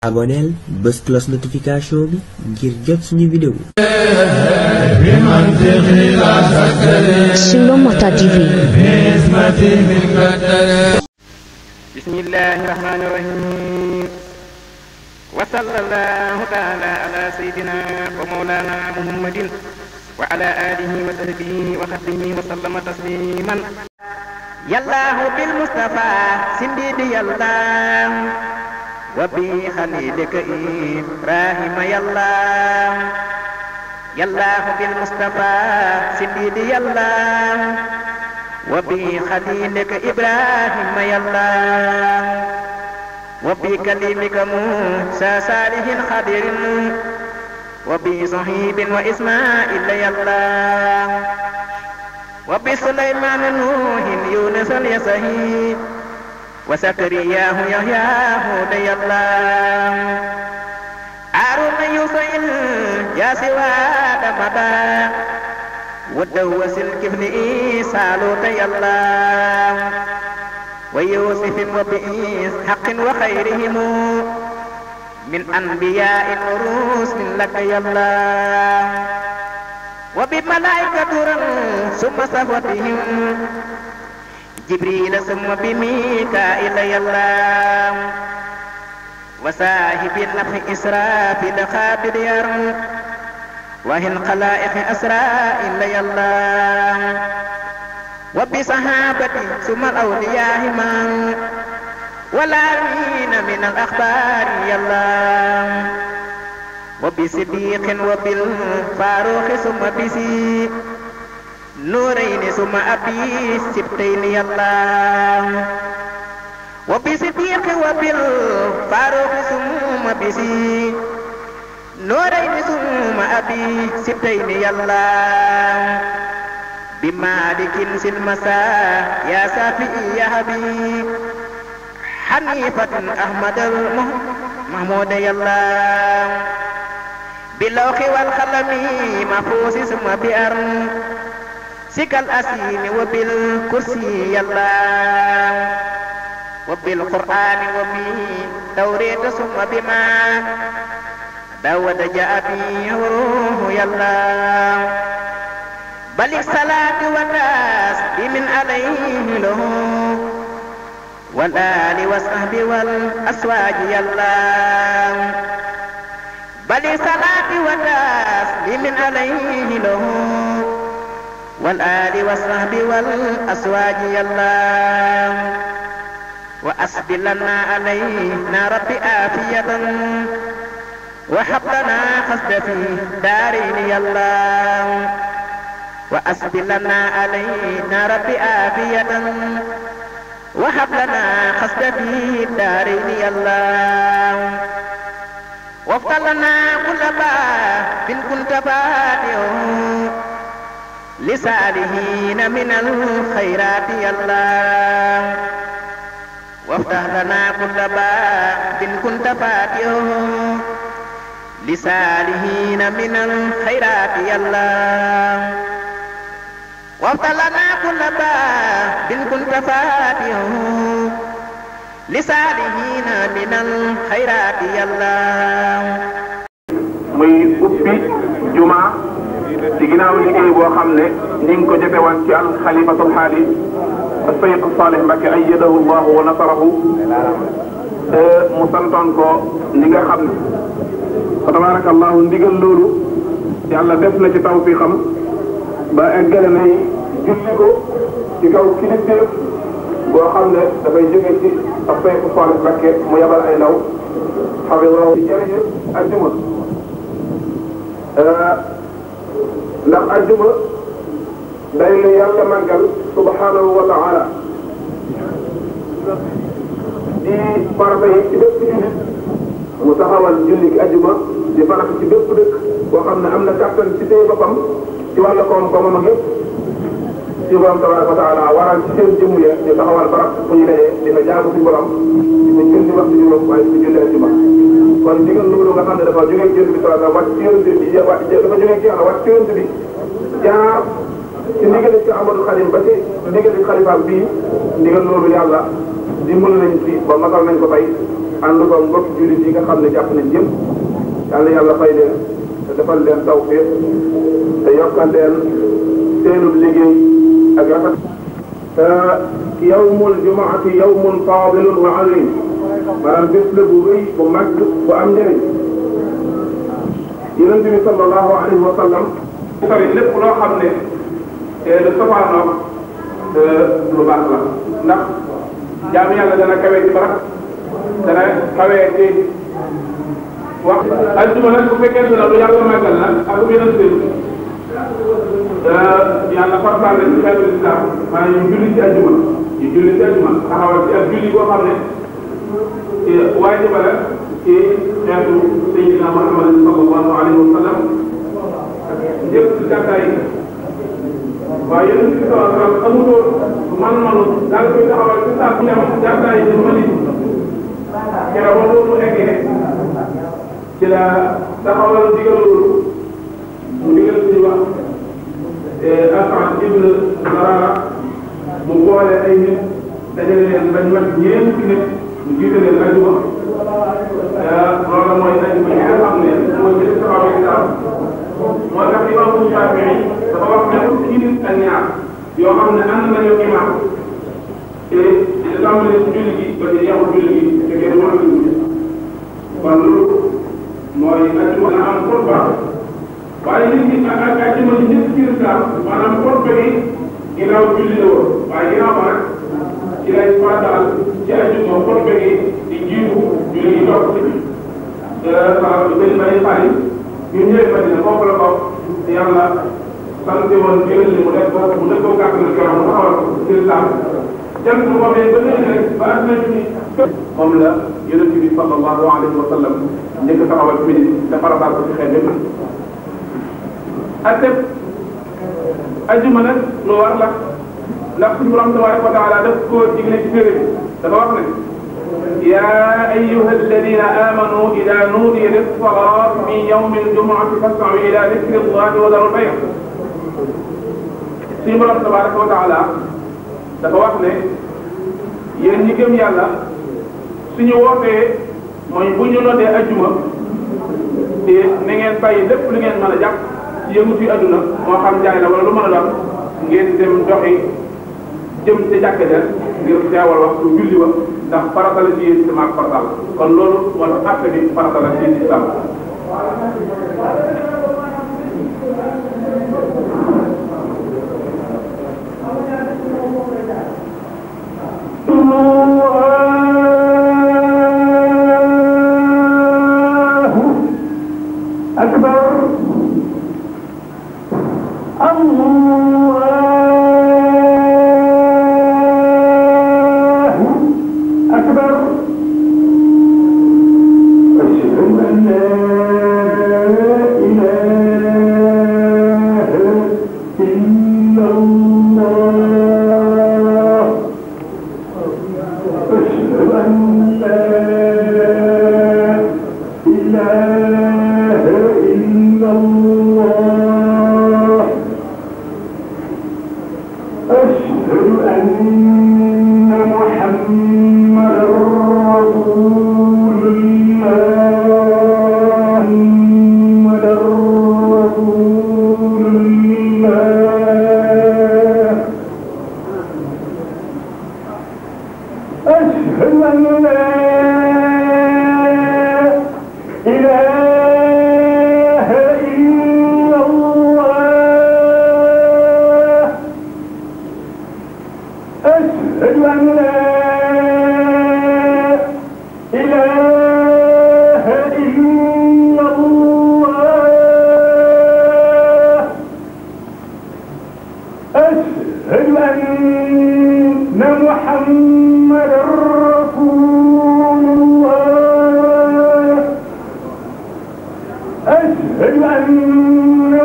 aboneel bës cloche notification bi ngir jot suñu vidéo. Suno Mota TV. Bismillahir Rahmanir Rahim. Wa sallallahu ta'ala ala sayyidina wa maulana Muhammadin wa ala alihi wa sahbihi wa khadimihi wa sallama tasliman. Yallahu bil Mustafa sindidi yallah wa bi khalidika Ibrahim yallah. Yallahu bil Mustafa sindidi yallah wa bi khalidika Ibrahim yallah wa bi kalimika Musa salihin khadirin wa bi sahibin wa Ismail yallah wa bi Sulaiman Nuhin Yunus al-Yasahi wa Zakariyahu Yahyahu yallah Harun Yusail Yasiwa damada wa Dawsil kifli Isa yallah wa Yusufin wa bi Ishaqin wa khairihim min anbiya'in wa rusulin laka yallah wa bi malaikatur summa safwatihim Jibril summa bi Mika'il yallah wa sahibin nafhi Israfil khabir yarm wa hin khalaiq Asra'il yallah wa bi sahabati summa awliya'i man والآمين من الأخبار يالله وبصديق وبالفاروق ثم بسي نورين ثم أبي سبتين يالله وبصديق وبالفاروق ثم بسي نورين ثم أبي سبتين يالله بمالك سلمسا يا سافي يا حبيب حنيفة أحمد المحمود يالله باللوح والقلم محفوظ ثم بأرض سك الأسين وبالكرسي يالله وبالقرآن وبالتوريد ثم بما داود جاء به وروح يالله بل الصلاة والناس بمن عليه له والآل والصحب والأسواج يالله بل صلاة والتسليم عليه له والآل والصحب والأسواج يالله وأسبل لنا علينا رب آفية وحب لنا قصد في دارين يالله وأسبل لنا علينا رب آفية وهب لنا قصد في الدارين يالله وافتح لنا كل باب كنت فاتحه لصالحين من الخيرات يالله وافتح لنا كل باب كنت فاتحه لصالحين من الخيرات يالله وافتح لنا كل باب كنت فاتحه لصالحين من الخيرات يالله muy ubbi juma ci ginnaaw liggéey boo xam ne ni nga ko jëfe woon ci al xalifatul xaali Sayid Salih Mbacké ayyadahu llahu wa nasarahu mu santoon ko ni nga xam ne fa tabarakallahu ndigal loolu yàlla def na ci tawfiixam ba eggale nay julli ko ci kaw kilifteef boo xam ne dafay jóge ci Sayid Salih Mbacké mu yabal ay ndaw xafidahu jërëjëf ajjuma ndax ajjuma day lu yàlla màggal subhanahu wa taala di farata yi ci bépp jullit mu taxawal julli gi ajjuma di farata ci bépp dëkk boo xam ne am na kàttan ci tey boppam ci wàllu koom-koomam ak yëpp ci borom tabaraka wa taala waral ci seen jëmm ya ñu taxawal barab fu ñu dajee di fa jaamu ci borom di fa jël di wax ci juróom waaye di fa jullee ci ba kon digal loolu nga xam ne dafa jógee jënd bi sallallahu wàcc ci yonent bi dafa jógee ci yàlla wàcc ci yonent bi jaar ci ndigali ci Amadou Khadim ba ci ndigali xalifaam bii ndigal loolu yàlla dimbali nañ ci ba matal nañ ko tey ànd ko mbokk jullit yi nga xam ne jàpp nañ yëpp yàlla yàlla fay leen te defal leen tawfiq te yokkal leen seenub liggéey ak rafet te yawmul jumaati yawmun fadilun wa azim maanaam bés la bu rëy bu mag bu am njëriñ yonent bi sallallahu alayhi wa sallam sori lépp loo xam ne lu safaanoog lu baax la ndax jaamu yàlla dana kawe ci barab dana kawe ci wax aljuma nag bu fekkee ne lu yàlla màggal na ak bu yeneen seen yàlla farataal ci xeetu islam maanaam ñu julli ci aljuma taxawal ci ak julli boo xam ne waaye bala ci xeetu Seydina Muhammad sallallahu alayhi wa sallam njëkk ci gàddaay waaye yéen ci sallallahu alayhi wa sallam amutoon man-manu daal koy taxawal ci saa bu ñu am gàddaay yi mani keroog boobu mu eggee ci la taxawal digal loolu mu digal ci wax Asad ibn Zarara mu boole ay nit dajale leen bañ mat ñeenti nit mu jiite leen ajuma loolu mooy ajuma yi nga xam ne mooy jël taxawal islam moo tax imam Shafii dafa wax ne fukki nit ak ñaar yoo xam ne ànd nañoo imam te di tàmbale ci julli gi ba ci yeexu julli gi te kenn mënu ko kon loolu mooy ajuma na am xutba waaye nit ñi ak ajuma ci ñëpp ci islam maanaam xutba gi ginnaaw julli la woon waaye ginnaaw ba nag ci lay farataal ci ajuma xutba gi di jiitu julli gi topp ci benn bari fari ñu ñëwee Madina foofu la ko yàlla sant woon jëgal li mu def ko gàtt na keroog mu taxawal ko ci islam jant bu ko mee ba léegi rek ba at nañu ni moom la yonent bi sallallahu alayhi wa sallam njëkk taxawal fi te farataal ko ci xeet yëpp ak ajuma nag lu war la ndax suñu borom tabaraka wa taala daf ko digle ci téere bi dafa wax ne يا أيها الذين آمنوا إذا نودي للصلاة من يوم الجمعة فاسعوا إلى ذكر الله وذروا البيع. suñu borom tabaraka wa taala dafa wax ne yéen ñi gëm yàlla suñu wootee mooy bu ñu noddee ajjuma te na ngeen bàyyi lépp lu ngeen mën a jàpp ci yëngu ci adduna moo xam jaay la wala lu mën a doon ngeen dem doxi jëm ca jàkka ja ngir teewal waxtu julli wa ndax farata la ci yéen ci maag farata la kon loolu moo tax àtte bi farata la ci islam أكبر أشهد أن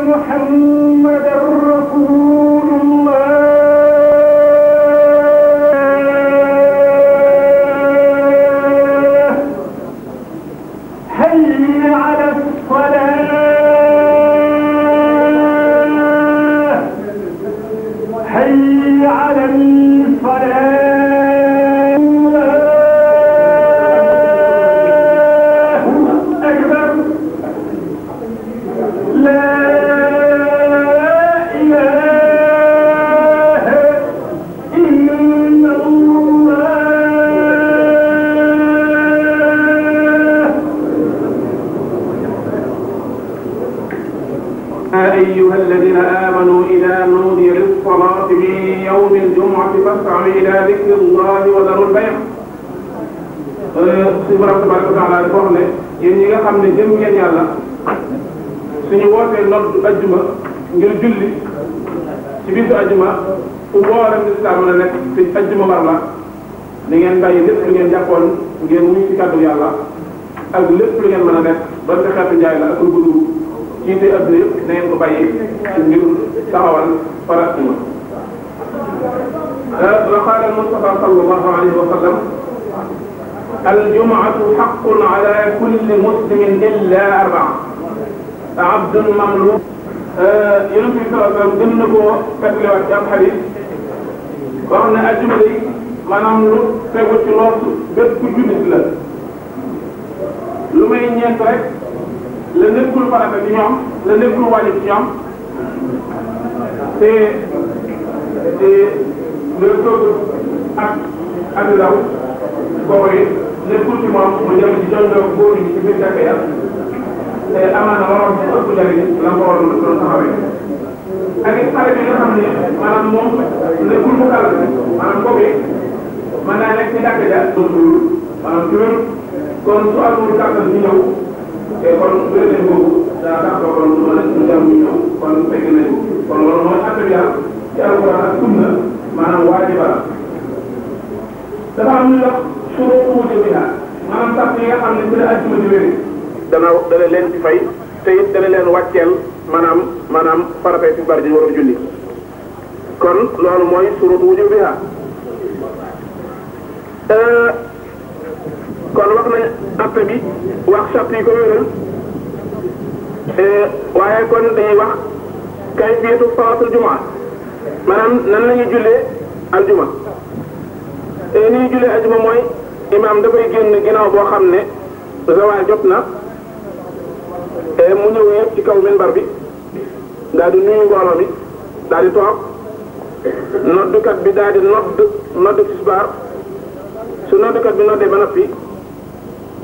محمد fas'aw ila dikrillahi wa darul bay' suñu borom tabaraka wa taala dafa wax ne yéen ñi nga xam ne jëm ngeen yàlla suñu wootee nodd ajjuma ngir julli ci bisu ajjuma fu mboolem lislaam mën a nekk te ajjuma war la ni ngeen bàyyi lépp lu ngeen jàppoon ngeen wuy ci kàddu yàlla ak lépp lu ngeen mën a nekk ba te xeetu njaay la ak lu gudd ci te adduna yëpp na ngeen ko bàyyi ngir taxawal farajjuma wa qaala al-Mustafa sallallahu alayhi wa sallam al-jumu'atu haqqun ala kulli muslimin illa arba'a abdun mamluk yonent bi sallallahu alayhi wa sallam gën na koo fetliwaat ci am xadis wax ne ajjuma day maanaam lu tegu ci loosu bépp jullit la lu may ñeent rek la nekkul farata ci ñoom la nekkul waajib ci ñoom te le toog ak ndaw kooku nekkul ci moom mu jëm ci jondoo góor ñi ci biir jàkka ya te amaana waroon ci ëpp njëriñ la ko waroon doon taxawee ak it xale bi nga xam ne maanaam moom nekkul mu kàll maanaam kooku mën naa nekk ci jàkka ja maanaam ci wér kon su amul kàttan ñu ñëw te kon wér boobu daa tax kon du mën a ñu dem ñu ñëw kon fekk nañu kon loolu mooy àtte bi yàlla ci alquran ak sunna maanaam waajiba la dafa am ñu wax suruutu wujubiha maanaam sax yi nga xam ne ci la ajjuma di wéri dana leen ci fay te it dana leen wàcceel maanaam faratay ci bari ji war a julli kon loolu mooy suruutu wujubiha kon wax nañ atte bi wax sart yi ko wéral waaye kon dañuy wax kayfiyatu salaatul jumaa maanaam nan la ñuy jullee aljuma ni ñuy jullee aljuma mooy imaam dafay génn ginnaaw boo xam ne zawaal jot na mu ñëw yëpp ci kaw minbar bi daal di nuyu mbooloo mi daal di toog noddukat bi daal di nodd tisbaar su noddukat bi noddee ba noppi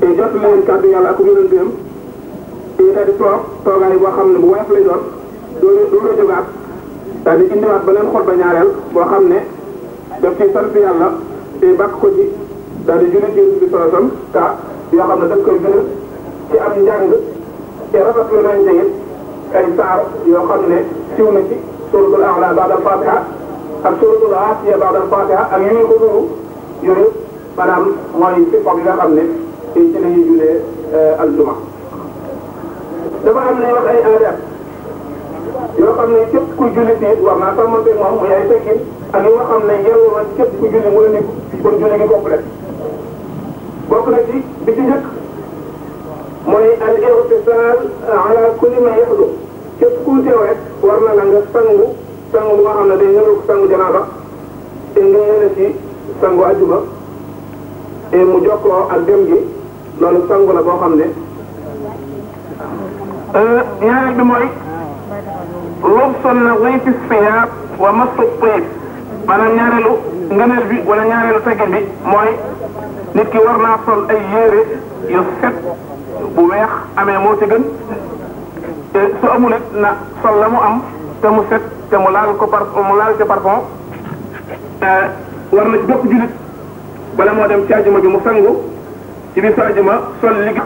te jot leen kàddu yàlla ak yonentam te daal di toog toogaay boo xam ne bu woyof lay doon doo la jógaat daal di indiwaat beneen xutba ñaareel boo xam ne daf ci sant yàlla te bàkk ko ci daal di julli ci bi sallallahu alayhi wasallam yoo xam ne daf koy gën ci am njàng te rafetlu nañ ci it ay saar yoo xam ne siw na ci suratul a'la ba'da al-fatiha ak suratul aasiya ba'da al-fatiha ak yooyu ko nuru yooyu maanaam mooy ci foog yi nga xam ne ci la ñuy jullee aljuma dafa am ne wax ay aadaat yoo xam ne képp kuy julli ci war naa sàmmante moom muy ay tekkin ak yoo xam ne yelloo na képp ku julli mu indi pour julli gi complet bokk na ci bi ci njëkk mooy al irtisal ala kulli ma yaxdu képp ku teew rek war na la nga sangu bu nga xam ne day ñëw sangu janaaba te nga yéene ci sangu ajuma te mu jokkoo ak dem gi loolu sangu la boo xam ne ñaareel bi mooy lubsu nadiifi siyaab wa massu tiib maanaam ñaareelu ngëneel bi wala ñaareelu teggin bi mooy nit ki war naa sol ay yére yu set bu weex amee moo ci gën te su amul it na sol la mu am te mu set te mu laal ko mu laal ci parfum war na ci bépp jullit bala moo dem ci àjjuma bi mu sangu ci biir sa àjjuma sol liggéey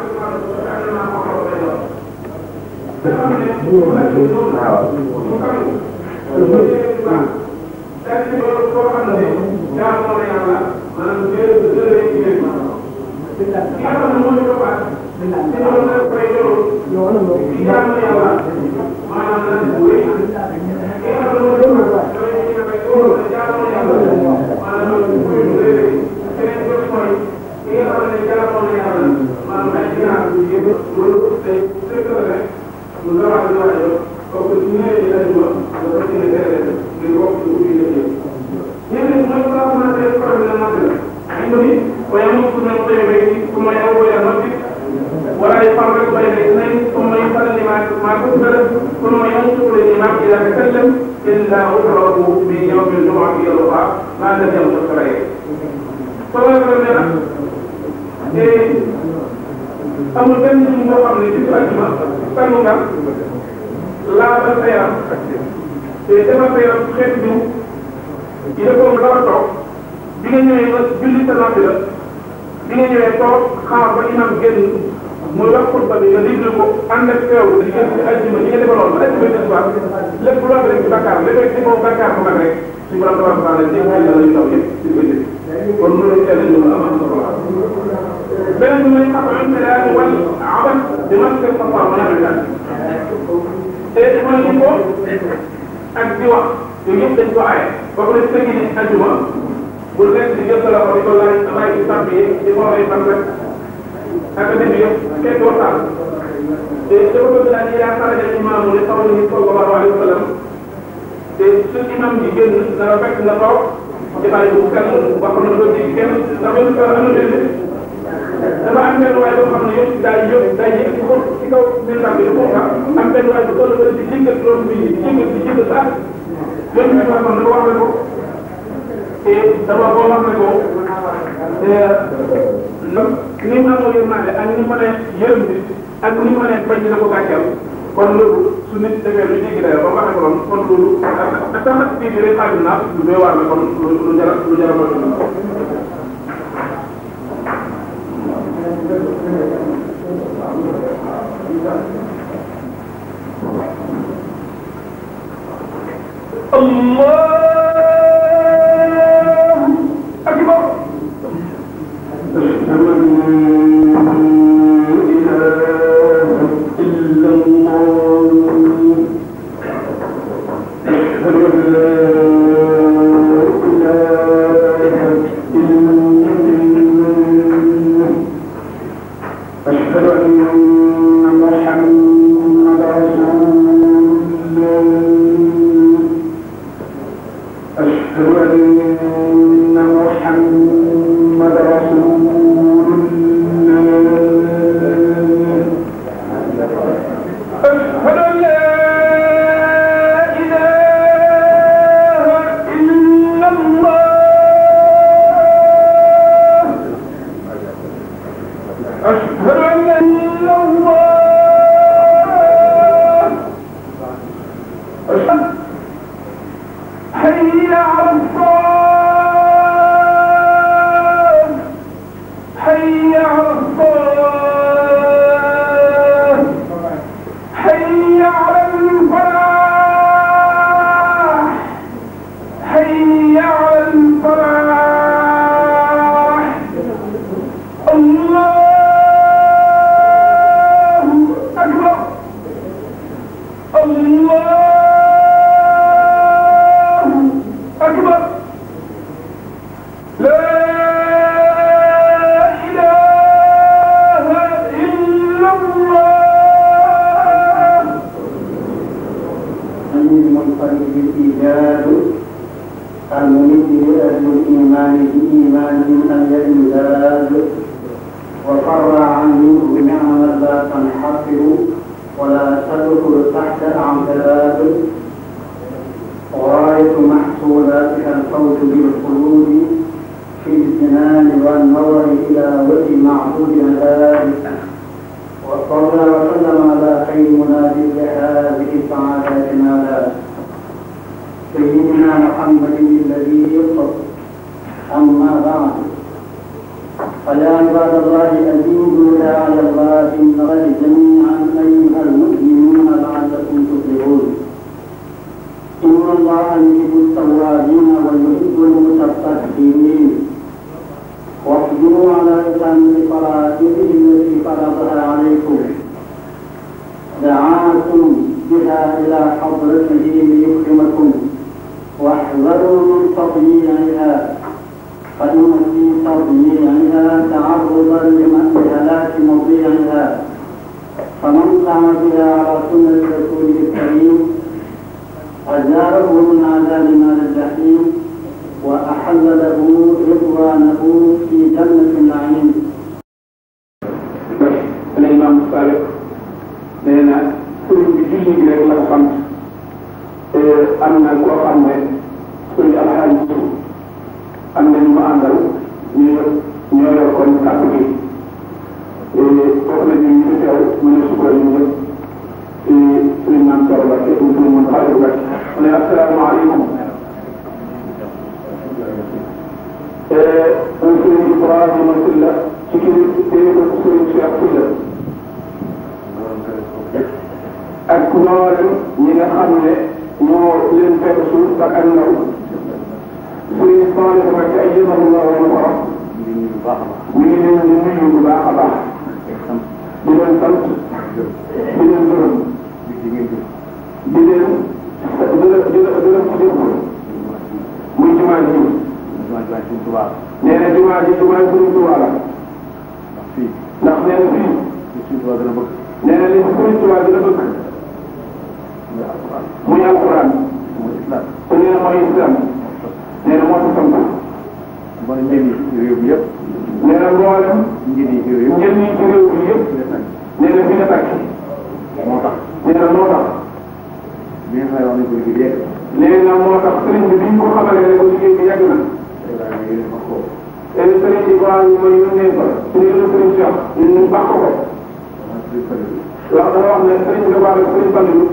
ولا يفرق بين اثنين ثم يصلي ما كتب ثم ينصت للامام اذا تكلم الا غفره في يوم الجمعه الى الاخرى ما لم ينصت عليه. amul benn nit boo xam ne ci àjjuma sangu nga laabal sa yaram te defal sa yaram xeet diw yi defoon la war a toog bi nga ñëwee nga julli sa noppi la bi nga ñëwee toog xaar ba imam génn muy wax xutba bi nga déglu ko ànd ak teewlu di génn ci aljuma ñi nga defaloon ba aljuma des fois lépp loo rek ci bakkaar lépp ci boobu bakkaar bu mag rek suñu borom tabaraka taala dégg la lañu taw yëpp ci ko dégg kon loolu teel ñu am am solo beneen bi mooy xam am daal wal abat di mas ko fa fa mën a daal te mooy ni ko ak di wax yooyu yëpp dañ ko aaye ba ko ne sëgg ni aljuma bu nekk di jël sa loxo di ko laaj ci sàmm yi di ko ay fan rek ak def yëpp kenn waxtaan te dafa bëgg daal di yaa xaraja imaamu li qawlihi sallallahu alayhi wa sallam te su imam ji génn dana fekk nga toog jotaay bu kenn boo xam ne doo ci kenn ndax benn ko am na benn dafa am benn waay boo xam ne yëpp day yëg ci kaw minbar bi ko am benn waay bu toll ci jëngat loolu bi jëngat sax loolu bi xam ne wax na ko te dama ko wax ne ko ni mu amoo yërmande ak ni mu mën a yërëm nit ak ni mu mën a bañ na ko gàcceel kon loolu su nit defee lu jéggi dayoo ba mu waxee ko noonu kon loolu ak tax bii bi rek xaaju naa lu doy waar la kon lu jar a moytu Allah akbar Sëriñ Ibrahima Sylla ci kii ko Sëriñ Cheikh Sylla ak mboolem ñi nga xam ne ñoo leen fekk suuf ak ak ndaw Sëriñ Saliou Mbacké ay yëngal la woon borom ñu ngi leen di nuyu bu baax a baax di leen sant di leen gërëm di leen muy jumaa ji nee na jumaa ji jumaa Sëriñ Tuubaa la ndax nee na fii nee na li Sëriñ Tuubaa gën a bëgg muy alquran te nee na mooy islam nee na moo ci sant nee na mboolem njëriñ yi ci réew mi yëpp nee na fi nga tàkk moo tax nee na moo tax nee na moo tax sëriñ bi biñ ko xamalee ne ko liggéey bi yàgg na te sëriñ bi waa ñu may yónnee fa suñu la sëriñ Cheikh ñu baax ko dafa wax ne sëriñ bi dafa wax sëriñ Fallou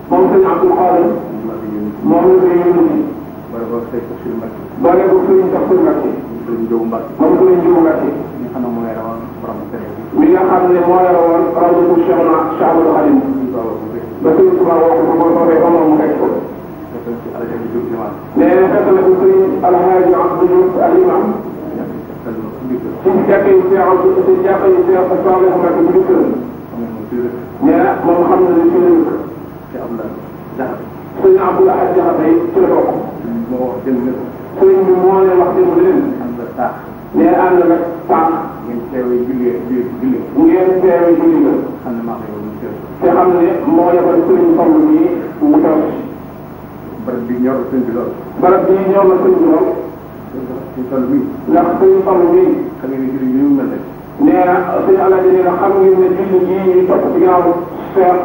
moom sëriñ Abdou Khadim moom la koy yónni boole ko sëriñ Cheikh Sëriñ Mbacké moom sëriñ Njóobu Mbacké mi nga xam ne moo yore woon rawdatu Cheikh Ahmadou Khadim ba sëriñ Tuubaa woo ko ba soobee ba moom mu fekk ko nee na fekk na ko sëriñ Alhaaji Abdou Diouf al imam ci jàkka yi ci jàkka yi Cheikh Saliou Mbacké bu dëkk nee na moom xam na ne ci la dëkk sëriñ Abdoul Ahad Jaxate yi ci la bokk sëriñ bi moo leen wax démb leen nee na ànd nag tànk ngeen teewee julli la te xam ne moo yebal sëriñ Fall bi mu toog barab bi ñor na sëriñ bi lool ndax sëriñ Fall bi xam ngeen ne julli yi ñu mel rek nee na sëriñ Alaaji nee na xam ngeen ne julli yi ñuy topp ci ginnaaw Cheikh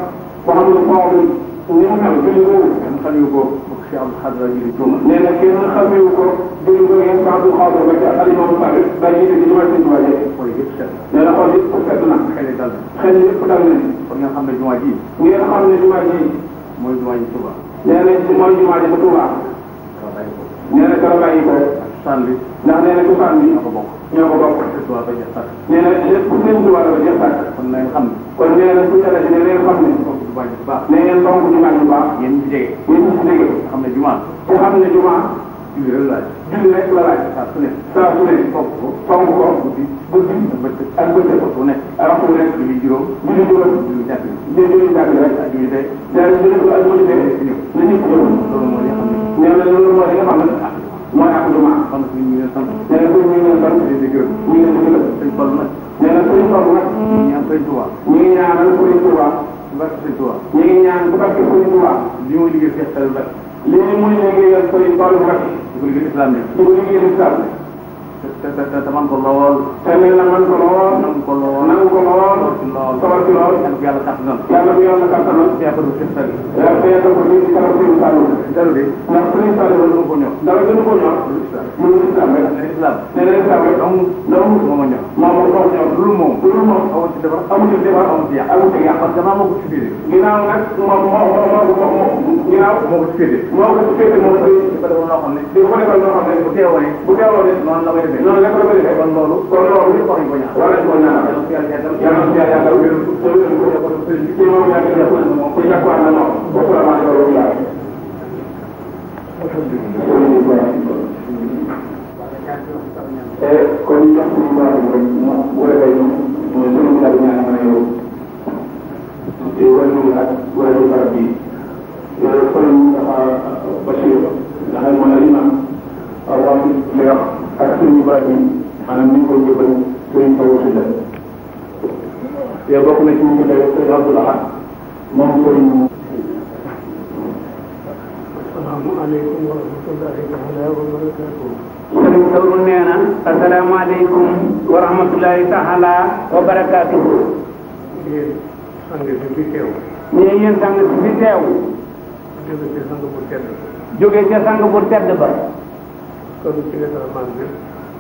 Mouhamadou Fall ni mu mel julli boobu kenn xamewu ko Cheikh Abdou Khadre julli tuuma nee na kenn xamewu ko julli boobu ngeen Cheikh Abdou Khadre ba ci alimam Sall ba jiite ci jumaa Sëriñ Tuubaa nee na xool yëpp set na xel yëpp dal na kon ngeen xam ne jumaa ji mooy jumaa ji Tuubaa nee na mooy jumaa ji ba Tuubaa nee na kala bàyyi ko sànni ndax nee na ku sànni ñoo ko bokk nee na lépp ku Sëriñ Tuubaa la ba jeex tàkk kon nee na su yàlla ne leen xam ne ne ngeen fonk jumaa bu baax yéen ci jege xam ne jumaa julli rek la laaj saa su ne fonk ko guddi ak bëccëg waxtu nekk julli juróom julli jàkk rek ak julli tey julli ko ak julli tey na ñëpp ñëw nee na loolu mooy li nga xam ne mooy ak jumaa nee na ko ñu ngi leen sant ñu ngi leen di gërëm sëñ Fall nag nee na sëñ Fall nag ñu ngi ñaanal Sëriñ Tuubaa ñu ngi ñaan bu barke Sëriñ Tuubaa li muy liggéey Cheikh Saliou Mbacké lii muy liggéeyal Sëriñ Saliou Mbacké di ko liggéey islam te man ko lool te nee na man ko lool nangu ko lool sawar ci lool yàlla kattanal feebar Cheikh Saliou feebar ko ni ci kanam Sëriñ Saliou ndax Sëriñ Saliou lu ko ñor dara gënu ko ñor mu islam rek nee na islam rek donc moo ma ñor lu moom amul ci defar amul ci yàq parce que maa moo ko ci féete ginnaaw nag ginnaaw moo ko ci féete moom ko defal loo xam ne bu teewoon noonu la koy defee noonu la ko defee kon loolu yëpp war nañ ko ñaan yàlla ci yàlla wéru ci moom yàgg ci jàkkuwaat na moom wasalaamaaleykum kon ñu jox suñu baax rek bu defee mooy suñu daal ñaan mën a yow te wàllu ak wàllu barab bi kon dafa Bachir nga xam mooy alimam waaw li wax ak suñu baax yi maanaam ni ñu koy jëfal suñu taw si la te bokk na ci ñu ngi koy sëñ Abdoul Ahad moom sëriñ asalaamaaleykum wa rahmatullahi taala wa barakatuh sëriñ Sawru nee na asalaamaaleykum wa rahmatullahi taala wa barakatuh yéen sang si fi teew yéen sang si fi teew jóge ca sang bu tedd ba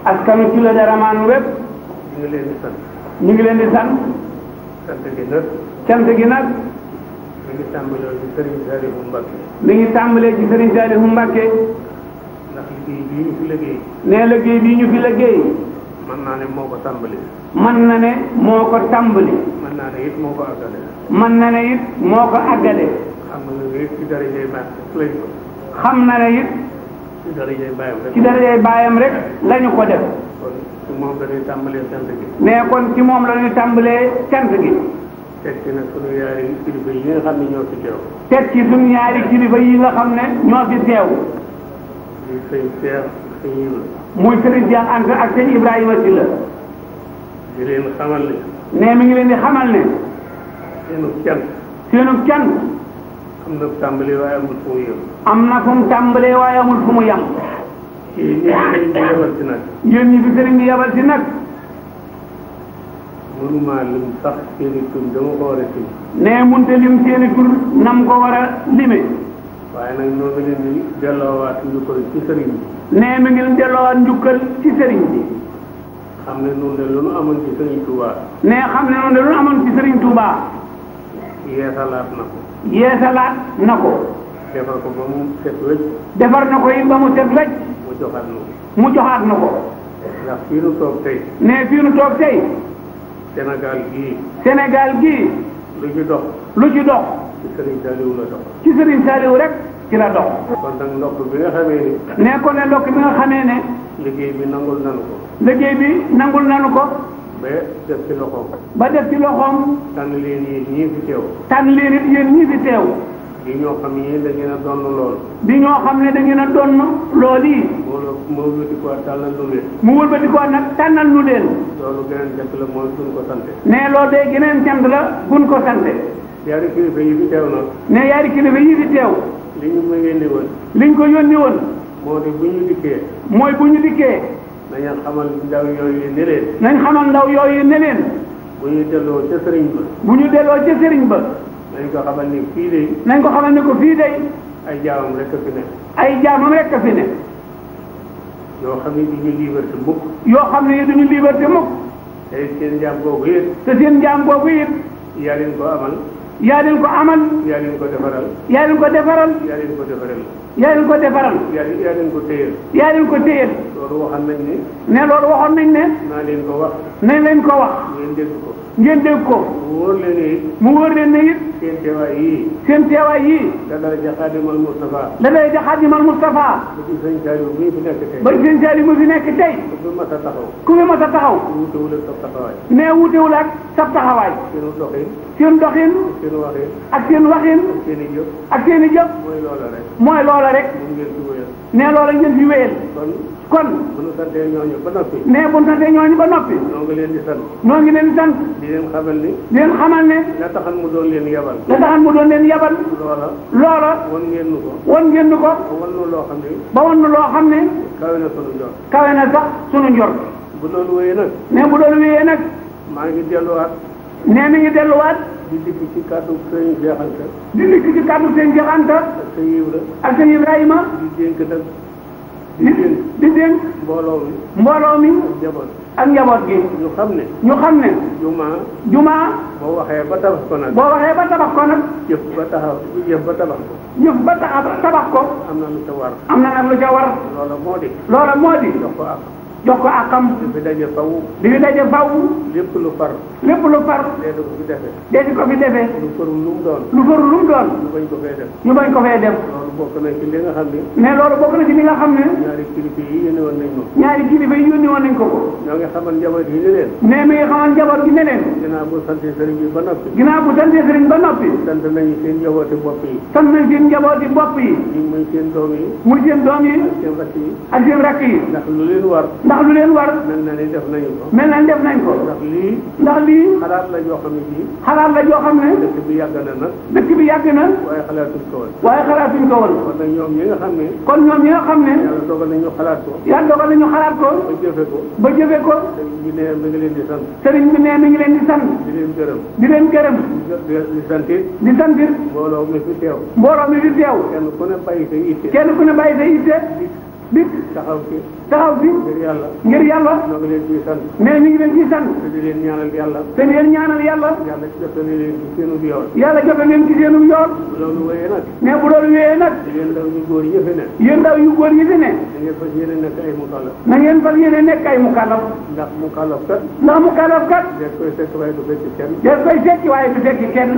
askanu ci la daramaan wépp ñu ngi leen di sant cant gi nag mi ngi tàmbalee ci Sëriñ Saalihu Mbàkke liggéey bii ñu fi liggéey. ne liggéey bii ñu fi liggéey. mën naa ne moo ko tàmbali. mën na ne moo ko tàmbali. mën naa ne it moo ko àggale. mën na ne it moo ko àggale. xam nga ne it ci darajay baayam lañ ko. xam na ne it ci darajay baayam rek. ci darajay baayam rek lañu ko def. kon ci moom dañuy tàmbalee cant gi. ne kon ci moom la ñuy tàmbalee cant gi. teg ci nag sunu yaari kilifa yi nga xam ne ñoo fi teew. teg ci suñu ñaari kilifa yi nga xam ne ñoo fi teew. di sëñ Cheikh sëñ Ibra. muy Serigne Cheikh Anta ak sëñ Ibrahima Sylla. di leen xamal ne. ne mi ngi leen di xamal ne. seenu cant. seenu cant. am na tàmbali waaye amul fu mu yem. am na fu mu tàmbalee waaye amul fu mu yem. yéen ñi sëriñ bi yabal si nag. yéen ñi fi sëriñ bi yabal si nag. mënuma lim sax seeni tur dama ko war a sim. ne munte lim seeni tur nam ko war a lime. waaye nag ñoo ngi leen di delloowaat njukkal ci sëriñ bi. ne mi ngi leen delloowaat njukkal ci sëriñ bi. xam ne noonu de lu nu amoon ci sëriñ Touba. ne xam ne noonu de lu nu amoon ci sëriñ Touba. yeesalaat na ko. yeesalaat na ko. defar ko ba mu set wecc. defar na ko yi ba mu set wecc. mu joxaat na ko. mu joxaat na ko. ndax fii nu toog tey. ne fii nu toog tey. Sénégal gii. Sénégal gii. lu ci dox. lu ci dox. ci sëriñ Saliou la dox. ci sëriñ Saliou rek ci la dox. kon nag ndokk bi nga xamee ni. ne kon ne ndokk bi nga xamee ne. liggéey bi nangul nanu ko. liggéey bi nangul nanu ko. ba def ci loxoom. ba def ci loxoom. tànn leen yéen ñii fi teew. tànn leen it yéen ñii fi teew. di ñoo xam ne da ngeen a donn lool. di ñoo xam ne da ngeen a donn lool yi. moo wëlbati ko tànnal nu leen. mu wëlbati ko nag tànnal nu leen. loolu geneen cant la mooy duñ ko sante. ne loolu de geneen cant la gun ko sante. yaari kilifa yi fi teew nag. ne yaari kilifa yi fi teew. li ñu ma yónni woon. liñ ko yónni woon. moo di bu ñu dikkee. mooy bu ñu dikkee. nañu xamal ndaw yooyu ne leen. nañ xamal ndaw yooyu ne leen. bu ñu delloo ca sëriñ ba. bu ñu delloo ca sëriñ ba. nañ ko xamal ni fii de. nañ ko xamal ne ko fii de. ay jaamam rek a fi ne. ay jaamam rek a fi ne. yoo xam ne duñu liberté mukk. yoo xam ne duñu liberté mukk. te seen jaam boobu it. te seen jaam boobu it. yaa leen ko amal. yaa leen ko amal. yaa leen ko defaral. yaa leen ko defaral. yaa leen ko defaral. yaa leen ko defaral. yaa leen ko téyel. yaa leen ko téyel. loolu waxoon nañ ne. ne loolu waxoon nañ ne. naa leen ko wax. nañ leen ko wax. ngeen dégg ko. ngeen dégg ko. mu wóor leen ne it. mu wóor leen ne it. seen teewaay yii. seen teewaay yii. da dara ja Xaadimal Mustafa. da dara ja Xaadimal Mustafa. ba ci sëñ Saliou mii fi nekk tey. ba sëñ Saliou mu fi nekk tey. ku fi mas a taxaw. ku fi mas a taxaw. wutewul ak sa taxawaay. ne wutewul ak sa taxawaay. seenu doxin. seen doxin. seenu waxin. ak seen waxin. ak seen i jëf. ak seen i jëf. mooy loola rek. mooy loola rek. moom ngeen ci wéyal. ne loola ngeen fi wéyal. kon. bu nu santee ñooñu ba noppi. ne bu nu santee ñooñu ba noppi. noo ngi leen di sant. noo ngi leen di sant. di leen xamal ni. di leen xamal ne. la taxan mu doon leen yabal. la taxan mu doon leen yabal. loola. wan ngeen nu ko. wan ngeen nu ko. ba wan nu loo xam ne. ba wan nu loo xam ne. kawe na sunu njort. kawe na sax sunu njort. bu loolu wéyee nag. ne bu loolu wéyee nag. maa ngi delluwaat. ne mi ngi delluwaat. di dikk ci kàddu sëñ Cheikh Anta. di dikk ci kàddu sëñ Cheikh Anta. ak sëñ Ibra. ak sëñ Ibrahima. di dénk nag. di dénk. mbooloo mi. mbooloo mi. njaboot. ak njaboot gi. ñu xam ne. ñu xam ne. jumaa. boo waxee ba tabax ko nag. boo waxee ba tabax ko nag. jëf ba tabax ko. jëf ba tabax ko. am na lu ca war. am na nag lu ca war. loola moo di. loola moo di. jox ko ak. jox ko àqam. di fi daje faw. di fi daje faw. lépp lu far. lépp lu far. dee ko fi defee. dee ko fi defee. lu farul lu mu doon. lu farul lu mu doon. ñu bañ ko fee def. ñu bañ ko fee def. loolu bokk na ci li nga xam ne. mais loolu bokk na ci li nga xam ne. ñaari kilifa yi yónni woon nañ moom. ñaari kilifa yi yónni woon nañ ko ko. ñoo ngi xamal njaboot yi ne leen. mais mi ngi xamal njaboot gi ne leen. ginnaaw bu sante sëriñ bi ba noppi. ginnaaw bu sante sëriñ ba noppi. sant nañu seen njabooti bopp yi. sant nañ seen njabooti bopp yi. ñu muy seen doom yi. muy seen doom yi. ak seen rakk yi. ak seen rakk yi. ndax lu leen war. ndax lu leen war. mel na ni def nañu ko. mel na ni def nañ ko. ndax lii. ndax lii. xalaat la yoo xam ne bii. xalaat la yoo xam ne. dëkk bi yàgg na nag. dëkk bi yàgg na. waaye xalaatuñ ko woon. waaye xalaatuñ ko woon. kon nag ñoom ñi nga xam ne. kon ñoom ñi nga xam ne. yàlla dogal nañu xalaat ko. yàlla dogal nañu xalaat ko. ba jëfe ko. ba jëfe ko. sëriñ bi ne mi ngi leen di sant. sëriñ bi ne mi ngi leen di sant. di leen gërëm. di leen gërëm. di sant it. di sant it. mbooloo mi fi teew. mbooloo mi fi teew. kenn ku ne bàyyi sa yitte. kenn ku ne bàyyi sa yitte. dikk taxaw ci ngir yàlla ñoo ngi leen ciy sant nee mi ngi leen ciy sant te di leen ñaanal yàlla te di leen ñaanal yàlla yàlla jotale leen ci seenu yoon yàlla joxe leen ci seenu yoon loolu wéyee nag mais bu loolu wéyee nag yéen ndaw ñu góor yi fi ne yéen ndaw yu góor yi fi ne da ngeen fas yéene nekk ay mukallaf na ngeen fas yéene nekk ay mukallaf ndax mukallaf kat ndax mukallaf kat des koy fekk waaye du fekk kenn des koy fekki waaye du fekki kenn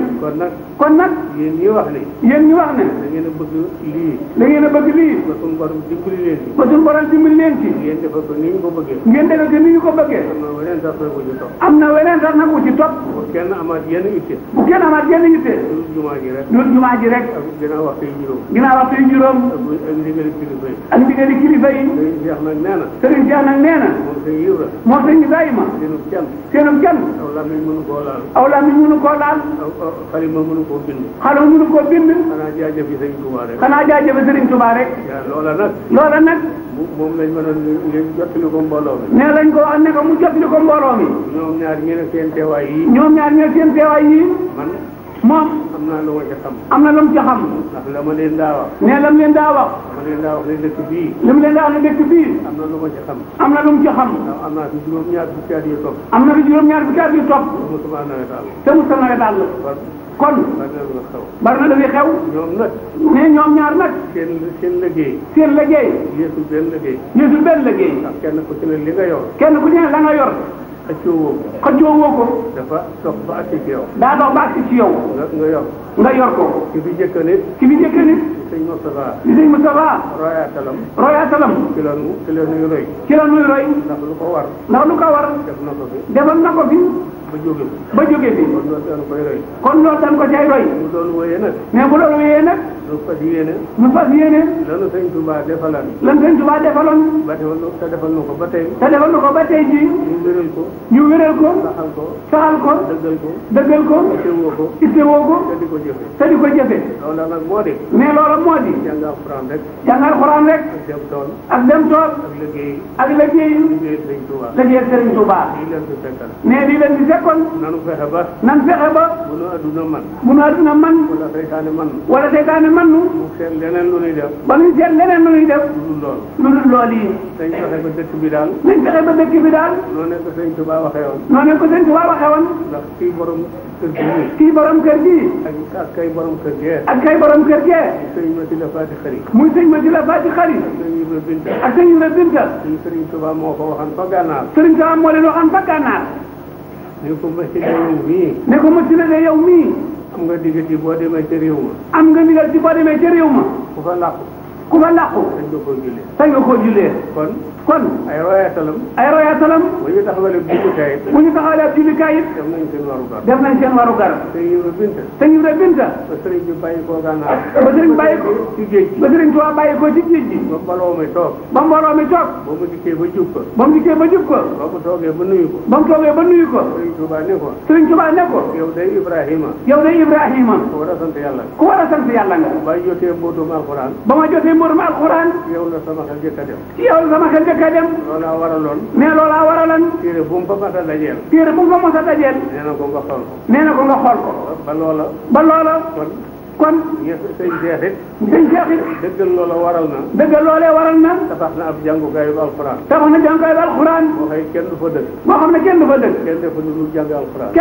kon nag yéen ñi wax ni yéen ñu wax ne da ngeen a bëgg lii da ngeen a bëgg lii ba suñu borom dimbali leen ci ba suñu borom dimbali leen ci ngeen defal ko ni ñu ko bëggee ngeen defal ko ni ñu ko bëggee am na weneen sax nag bu ci topp am na weneen sax nag bu ci topp bu kenn amaat yenn itte bu kenn amaat yenn itte dul jumaa ji rek dul jumaa ji rek ak ginnaaw waxtu yi juróom ginnaaw waxtu yu juróom ak ndigali kilifa yi ak ndigali kilifa yi sëriñ Cheikh nag nee na sëriñ Cheikh nag nee na moom sëñ Ibra moom sëñ Ibrahima seenu can seenum can aw làmmiñ mënu koo laal aw làmmiñ mënu koo laal aw xalima mënu koo bind xale mënu koo bind xanaa jaajëf yi sëñ Tuubaa rek xanaa jaajëfe sëriñ Tuubaa rek loola nag moom lañ mënoon ngeen jottali ko mbooloo mi nee lañ ko wax ne ko mu jottali ko mbooloo mi ñoom ñaar ñi ne seen teewaay yi ñoom ñaar ñe seen teewaay yi man moom am naa lu ma ca xam am na lu mu ca xam ndax la ma leen daa wax nee lam leen daa wax ma leen daa wax ne dëkk bii li mu leen daa wax ne dëkk bii am na lu ma ca xam am na lu mu ca xam ndax am naa fi juróom-ñaar fukki at yu topp am na fi juróom-ñaar fukki at yu topp mosuma nawetal te mu sa nawetal la kon bari na dafay xew ñoom nag ne ñoom ñaar nag seen liggéey seen liggéey yéesul benn liggéey yéesul benn liggéey ndax kenn ku ci ne li nga yor kenn ku ci ne la nga yor xëccoo woo ko dafa dox ba agsi ci yow daa dox ba agsi ci yow nga yor ko ki fi jëkk nit sëñ Moustapha di sëñ Moustapha royaatalam ci la nuy roy ndax lu ko war def na ko fi defal na ko fi ba jóge fi kon loolu dañ koy roy kon loolu dañ ko cay roy mu doon wéyee nag mais bu loolu wéyee nag nu fas yéene lanu sëñ Touba defaloon te defal nu ko ba tey ji ñu wéral ko saxal ko dëggal ko ittewoo ko te di ko jëfe loolu nag moo di mais loola moo di jàng alxuraan rek ak dem tool ak liggéey Sëriñ Touba mais di leen di fekkoon nan fexe ba bu nu adduna man wala seytaane man nu mu seet leneen lu ñuy def lu dul lool yi nañ fexe ba dëkk bi daal noonu ne ko sëñ Touba waxee woon ndax kii borom kër gi ak kay borom kër gee sëñ Masila Faati Xari muy sëñ Masila Faati Xari ak sëñ Ibra Binta sëriñ Touba moo ko waxoon fa gànnaar sëriñ Touba moo leen waxoon fa gànnaar ne ko Masila yow mii yow mii am nga digal ci boo demee ca réew ma ku fa làqu sañ nga koo jullee kon ay royaatalam bu ñu taxawalee ab jullikaay it def nañ seen warugar sëñ Ibra Binta ba sëriñ bi bàyyi koo gànnaar ba sëriñ ci géej gi ba sëriñ Tuubaa bàyyi ko ci géej gi ba mbooloo mi toog ba mu dikkee ba jub ko ba mu toogee ba nuyu ko sëriñ Tuubaa ne ko yow day Ibrahima ku war a sant yàlla nga ba jotee mbootum alxuraan yow la sama xel jëkk a dem loolaa waraloon téere bu mu fa mos a dajeel nee na ko nga xool ko ba loola kon sëñ Cheikh it dëggal loolee waral na tabax na ab jàngukaayu alxuraan boo xëy kenn du fa dëkk kenn defa lu dul jàng alxuraan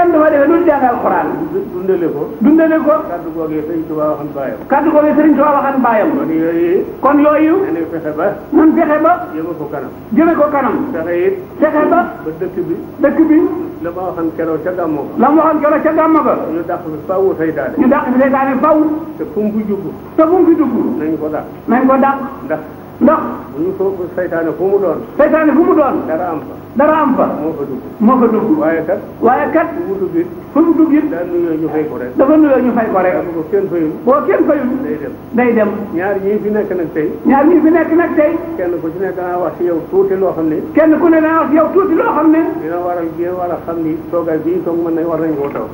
dundale ko kaddu googee sëñ Tuubaa waxan baayam kon yooyu nañ fexe ba jëme ko kanam fexe ba dëkk bi la ma waxan keroog ca gàmmo ga ñu dàq fi fawu seytaane te fu mu fi dugg nañ ko dàq ndax bu ñu ko saytaane fu mu doon dara am fa moo fa dugg waaye kat fu mu dugg it daa nuyoo ñu fay ko rek boo kenn fayul day dem ñaar ñii fi nekk nag tey kenn ku ci nekk danaa wax ci yow tuuti loo xam ne dina waral ngeen war a xam ni toogaay bii toog war nañ koo toog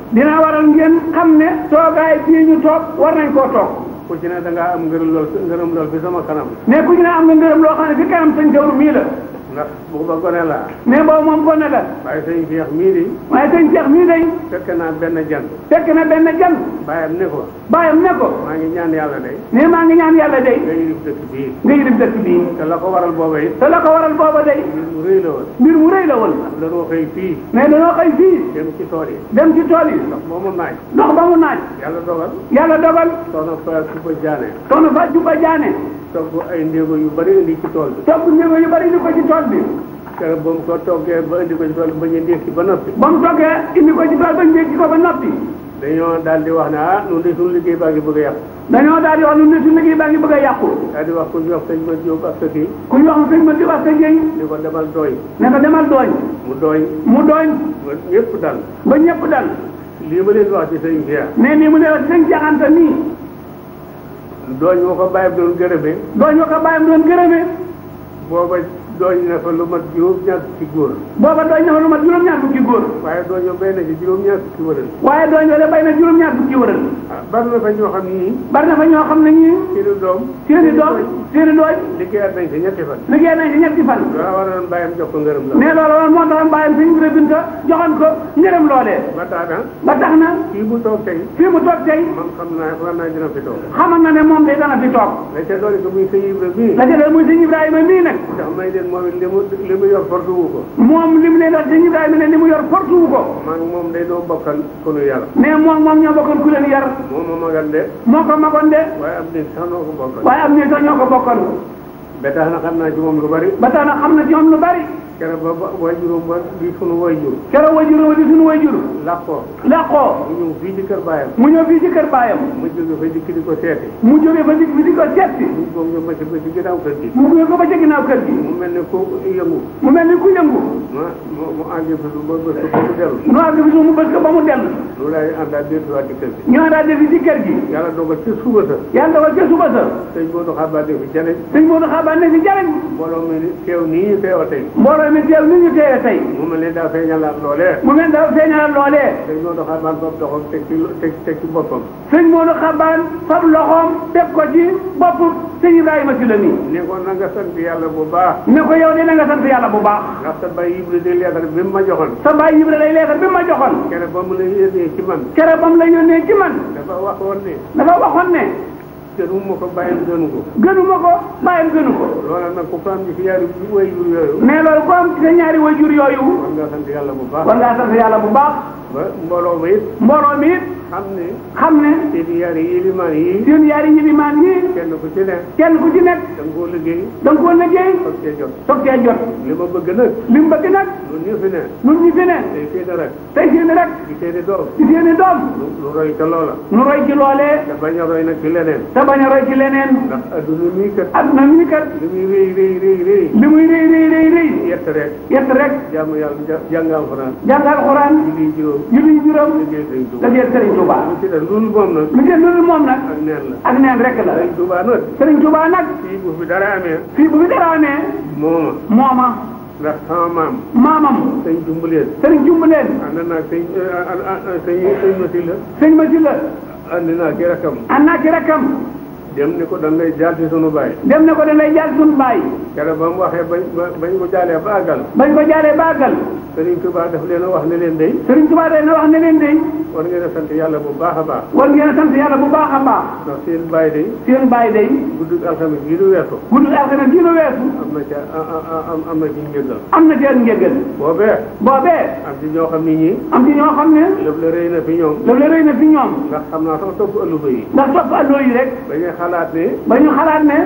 war nañ koo toog ku ci ne da ngaa am ngërëm lool fi sama kanam ne ku ci ne am nga ngërëm loo xam ne fi kanam sëñ Dawru mii la ndax booba gone laa. ne boobu moom gone la. waaye sëñ Cheikh mii di. waaye sëñ Cheikh mii day. fekk naa benn jan. fekk na benn jan. bàyyam ne ko. bàyyam ne ko. maa ngi ñaan yàlla day. ne maa ngi ñaan yàlla day. nga yilif dëkk bii. nga yilif dëkk bii. te la ko waral booba it. te la ko waral booba day. mbir mu rëy la woon. mbir mu rëy la woon. danoo xëy fii. mais dañoo xëy fii. dem ci tool yi. dem ci tool yi. ndax moomu naaj. ndox ba mu naaj. yàlla dogal. yàlla dogal. soxna Fatou Touba Diané. soxna Fatou Touba Diané. togg ay ndéego yu bari indi ci tool bi. togg ndéego yu bari indi ko ci tool bi. keroog ba mu ko toggee ba indi ko ci tool bi ba ñu ndékki ba noppi. ba mu toggee indi ko ci tool ba ndékki ko ba noppi. dañoo daal di wax ne ñun de suñu liggéey baa ngi bëgg a yàqu. dañoo daal di wax ñun de suñu liggéey baa ngi bëgg a yàqu. daal di wax ku ñu wax sëñ Ma Diop ak sa kii. ku ñu wax sëñ Ma Diop ak sa kii. ni ko demal dooñ. ne ko demal dooñ. mu dooñ. mu dooñ. ba ñëpp dal. ba ñëpp dal. lii ma leen wax ci sëñ Cheikh. mais nii mu ne wax sëñ Cheikh Anta nii. dooñ moo ko bàyyam doon gërëmee. dooñ moo ko bàyyam doon gërëmee. booba dooñ na fa lu mat juróom-ñaar fukki góor. booba dooñ na fa lu mat juróom-ñaar fukki góor. waaye dooñoo bay na ci juróom-ñaar fukki wëral. waaye dooñ wala bay na juróom-ñaar fukki wëral. bari na fa ñoo xam ni. bari na fa ñoo xam ne ñii. seeni doom. seeni doom seeni dooñ. liggéeyaat nañ ci ñetti fan. liggéey nañ ci ñetti fan. loolu waroon bàyyam jox ko ngërëm la. mais loolu moo taxoon bàyyam suñu Ibra Binta joxoon ko ngërëm loolee. ba tax na. ba tax na. fii mu toog tey. fii mu toog tey. man xam naa dina fi toog. xamal na ne moom day dana fi toog. la ca doole ko muy sëñ Ibra bii. la ca doole muy sëñ Ibrahima mii nag. ndax may leen moom it li mu yor fortu wu ko. moom li mu leen wax sëñ Ibrahima ne li mu yor fortu wu ko. maa ngi moom day doo bokkal ku nu yar. mais moom ñoo bokkoon ku leen yar. moom ma magal de. moo ko magoon de. waaye am nañ sax noo ko bokkal. waaye am nañ sax ñoo ko bokkoon. ba tax na xam naa ci moom lu bari. ba tax na xam na ci moom lu bari. keroog ba waajuram ba di sunu waajur. keroog waajur di sunu waajur. làqoo. làqoo. mu ñëw fii ci kër baayam. mu ñëw fii ci kër baayam. mu jóge fa dikk di ko seeti. mu jóge fa dikk di ko seeti. mu boog ñu ba ci ginnaaw kër gi. mu jóge ko ba ci ginnaaw kër gi. mu mel ne ku yëngu. mu mel ni ku yëngu. mu àgg fi ba bës ko ba mu dellu. mu àgg fi mu bës ko ba mu dellu. loolu laay àndaat delluwaat ci kër gi. ñu àndaat defi ci kër gi. yàlla dogal ci suba sa. yàlla dogal ca suba sa. sëñ Modou Xabaar ne fi jaleñ. sëñ Modou Xabaar ne fi jaleñ. mbooloo mi teew nii ñu teewa tey. mbooloo mi teew ni ñu teewe tey. mu mel ne daa feeñalaat loolee. mu mel daa feeñalaat loolee. sëñ Modou Xabaar fab doxam teg ci boppam. sëñ Modou Xabaar fab loxoom teg ko ci bopp sëñ Ibrahima si la nii. ne ko na nga sant yàlla bu baax. ne ko yow de na nga sant yàlla bu baax. ndax sa bàyyi Ibra day leetar bi mu ma joxoon. sa bàyyi Ibra day leetar bi mu ma joxoon. kere ba mu la yónnee ci man. kere ba mu la yónnee ci man. dafa waxoon ne. dafa waxoon ne. gënu ma ko bàyyam gënu ko. gënu ma ko bàyyam gënu ko. loola nag ku am ci ñaari waajur yooyu. mais loolu ku am ci sa ñaari waajur yooyu. war ngaa sant yàlla bu baax. war ngaa sant yàlla bu baax. ba mbooloo ma it. mbooloo mi it. xam ne. seen yaari yilimaan yi. seen yaari yilimaan yi. kenn ku ci nekk. kenn ku ci nekk. da nga koo liggéey. da nga koo liggéey. soog cee jot. soog cee jot. li ma bëgg nag. li mu bëgg nag. ñun ñu fi ne. ñun ñu fi ne. tey seen rek. tey seen rek. di seen i doom. di seen i doom. lu roy ca loola. nu roy ci loolee. te bañ a roy nag ci leneen. te bañ a roy ci leneen. ndax adduna mii kat. adduna mii kat. li muy rëy. li muy rëy. yett rek. yett rek. jaamu yàlla jàng alxuraan. jàng alxuraan. julli juróom. julli juróom. liggéey Sëriñ Tuubaa. liggéey Sëriñ Tuubaa. lu ci def loolu moom nag. lu ci loolu moom nag. ak neen la. ak neen rek la. Sëriñ Tuubaa nag. Sëriñ Tuubaa nag. fii bu fi dara amee. fii bu fi dara amee. mooma. ndax sama maam. maamam. sëñ Jumbuleen. sëriñ Jumbuleen. ànd naag sëñ Masila. sëñ Masila. ànd naa ci rakkam. ànd naa ci rakkam. dem ni ko dañ lay jaal ci sunu baay. dem ne ko dañ lay jaal sunu baay. keroog ba mu waxee bañ ko jaalee ba àggal. bañ ko jaalee ba àggal. Sëriñ Tuubaa daf leen a wax ne leen day. Sëriñ Tuubaa day na wax ne leen day. war ngeen a sant yàlla bu baax a baax. war ngeen a sant yàlla bu baax a baax. ndax seen baay day. seen baay day. guddug alxames gi du weesu. guddug alxames gi du weesu. am na ci njëggal. am na ci njëggal. boobee. am ci ñoo xam ni ñii. am ci ñoo xam ne. lépp la rëy na fi ñoom. lépp la rëy na fi ñoom. ndax xam naa sax topp alluba yi. ndax topp alluba yi rek. dañuy xalaat ne. ñu xalaat ne.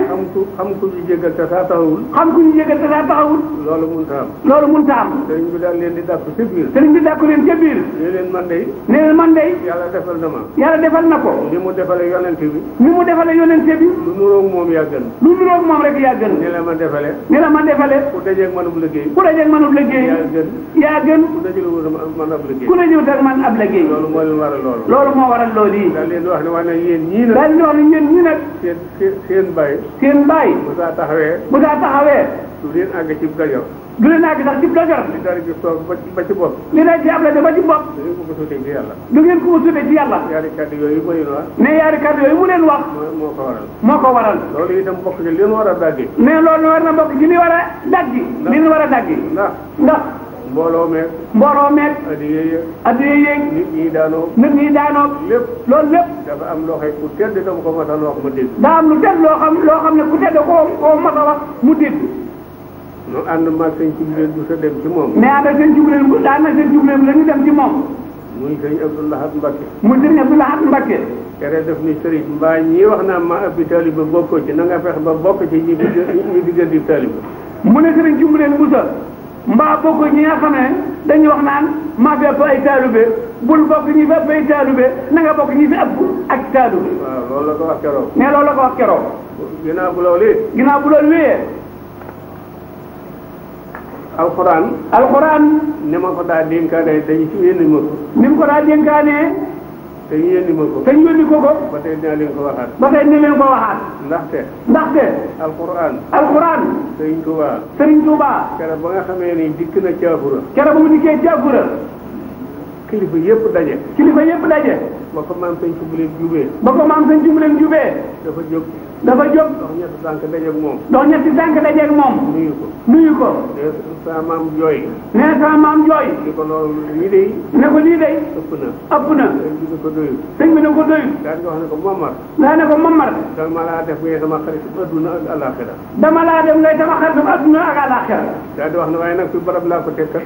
xam ku ñu jégal te saa taxawul. xam ku ñu jégal te saa taxawul. loolu mënut a am. loolu mënut a am. sëriñ bi daal leen di dàkk ca biir. sëriñ bi dàkk leen ca biir. ne leen man de. ne leen man de. yàlla defal na ma. yàlla defal na ko. li mu defalee yonente bi. ni mu defalee yonente bi. lu nuroog moom yaa gën. lu nuroog moom rek yaa gën. ni la ma defalee. ni la ma defalee. ku dajeeg manub liggéey. ku dajeeg manub liggéey. yaa gën. yaa gën. ku dajeeg man ab liggéey. ku dajeeg ak man ab liggéey. loolu moo leen waral loolu. loolu moo waral loolu yi. daal leen di wax ne waaye nag yéen ñii nag. daal di wax ne yéen ñii nag. seen baay. seen baay. bu saa taxawee. bu saa taxawee du leen àgg ci gajo du leen àgg sax ci dojor li dara ci toog ba ci bopp li day ci ablade ba ci bopp da ngeen ko ko sutee ci yàlla du ngeen ko sute ci yàlla ñaari kàddu yooyu ma leen wax ne yaari kàddu yooyu mu leen wax moo ko waral moo ko waral loolu itam bokk ci li nu war a dagge ne loolu war na bokk ci li war a daggi li ñu war a daggi ndax mbooloo meeg mbooloo meeg addiye yeeg nit ñi daanoo lépp loolu lépp dafa am loo xëy ku tedd dama ko masal wax ma dégg daa am lu tedd loo xam ne ku tedd koo mas a wax mu dégg nu ànd maag sëñ Jubleen du sa dem ci moom mais ànd seen Jubleen bu daan na seen Jubleen la ñu dem ci moom muy sëñ Abdou Lahad Mbacké muy sëñ Abdou Lahad Mbacké kere def ni sëriñ mbaa ñii wax naa ma abbi taaliba bokkoo ci na nga fex ba bokk ci ñi diggal di taaliba mu ne sëriñ Jubleen Buso mbaa bokk ñi nga xam ne dañuy wax naan maa fi ëpp ay taalube bul bokk ñi fi ëpp ay taalube na nga bokk ñi fi ëpp ak taalube waaw loolu la ko wax keroog mais loolu la ko wax keroog ginnaaw bu loolu wéyee alxuraan ni ma ko daa dénkaane dañu ci yénni ma ko ni mu ko daa dénkaane te ñu yénni ma ko te ñu yónni ko ba tey dinaa leen ko waxaat ndaxte alxuraan Sëriñ Tuubaa kere ba nga xamee ni dikk na caafura kere ba mu dikkee caafura kilifa yëpp daje ba ko maam sëñ Jubleen jubee dafa jóg dox ñetti tànk dajeeg moom nuyu ko ne sama maam jooy ni ko loolu lii day ne ko lii day ëpp na sëñ bi ne ko doyul daal di wax ne ko Momar dama laa def ngay sama xaritu adduna ak alaxira daal di wax ne waaye nag fi barab laa ko tekkat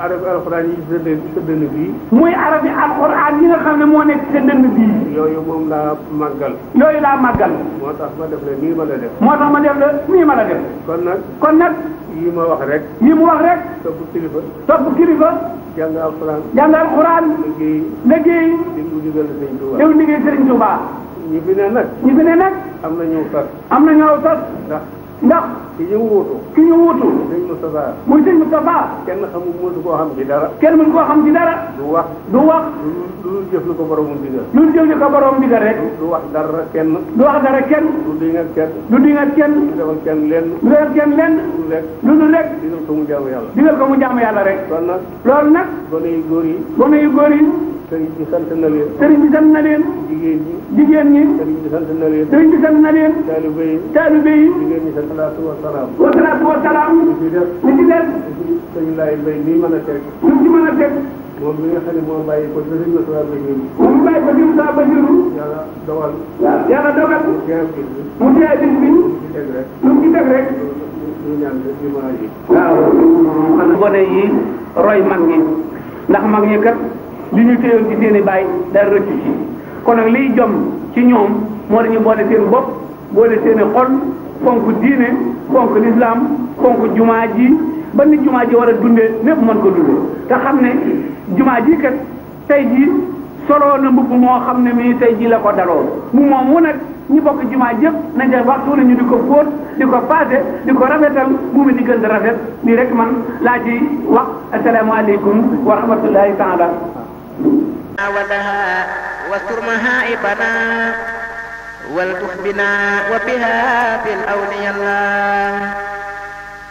arabi alxuraan yi sa dënn bii muy arabi alxuraan yi nga xam ne moo nekk sa dënn bii yooyu moom laa màggal moo tax ma def la nii ma la def kon nag yi mu wax rek topp kilifa jàng alxuraan liggéey déglu ndigal Sëriñ Tuubaa ñi fi ne nag am na ñëw sas ndax ki ñu wuutu sëñ Moustapha muy sëñ Moustapha kenn xamul mënu koo xam ci dara du wax lu jëf lu ko borom digal rek du wax dara kenn du dingat kenn du defal kenn lenn lu lekk digal ko mu jaamu yàlla rek kon nag loolu nag gone yu góor yi sëriñ bi sant na leen jigéen ñi sëriñ bi sant na leen taalibe yi jigéen ñi sant salaatu wa salaam li ci def sëñ Laay Mbay nii mën a teg moom mi nga xam ne moo bàyyi ko sëriñ Moussa Basiru yàlla dogal mu teew bis bi lu mu ci teg rek ñu ñaan jumaa yi waaw gone yi roy mag ñi ndax mag ñi kat li ñu téyoon ci seen i baay dara rëccu ci kon nag liy jom ci ñoom moo dañu boole seen bopp boole seen i xol fonk diine fonk lislaam fonk jumaa ji ba nit jumaa ji war a dundee népp mën ko dundee te xam ne jumaa ji kat tey ji soloo na mbubb moo xam ne mii tey ji la ko daloo mu moom mu nag ñi bokk jumaa jëpp nañ def waxtu ne ñu di ko fóot di ko paase di ko rafetal mu mi di gën di rafet lii rek man laa ci wax asalaamaaleykum wa rahmatullahi taala ولها واستر مهائبنا والتف بنا وبها في الأولياء الله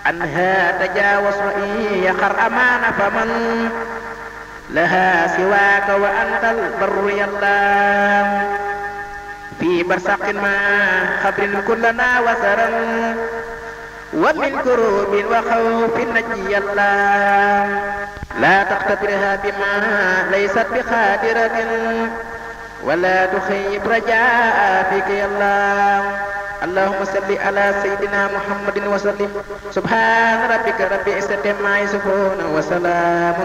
عنها تجاوز وإن يخر أمان فمن لها سواك وأنت البر يا الله في برسق ما خبر كلنا وسرا ومن كروب وخوف نجي الله لا تختبرها بما ليست بخادرة ولا تخيب رجاء فيك يا الله اللهم صل على سيدنا محمد وسلم سبحان ربك رب العزة عما يصفون وسلام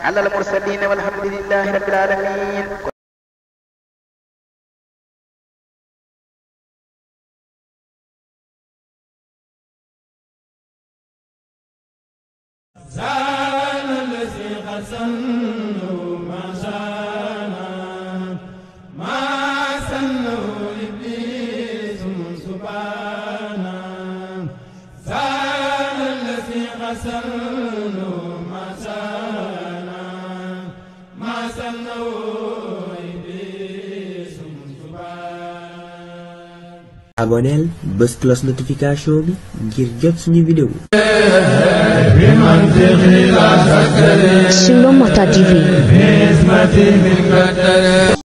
على المرسلين والحمد لله رب العالمين. aboneel bës cloche notification bi ngir jot suñu vidéo. Shalom Mata TV.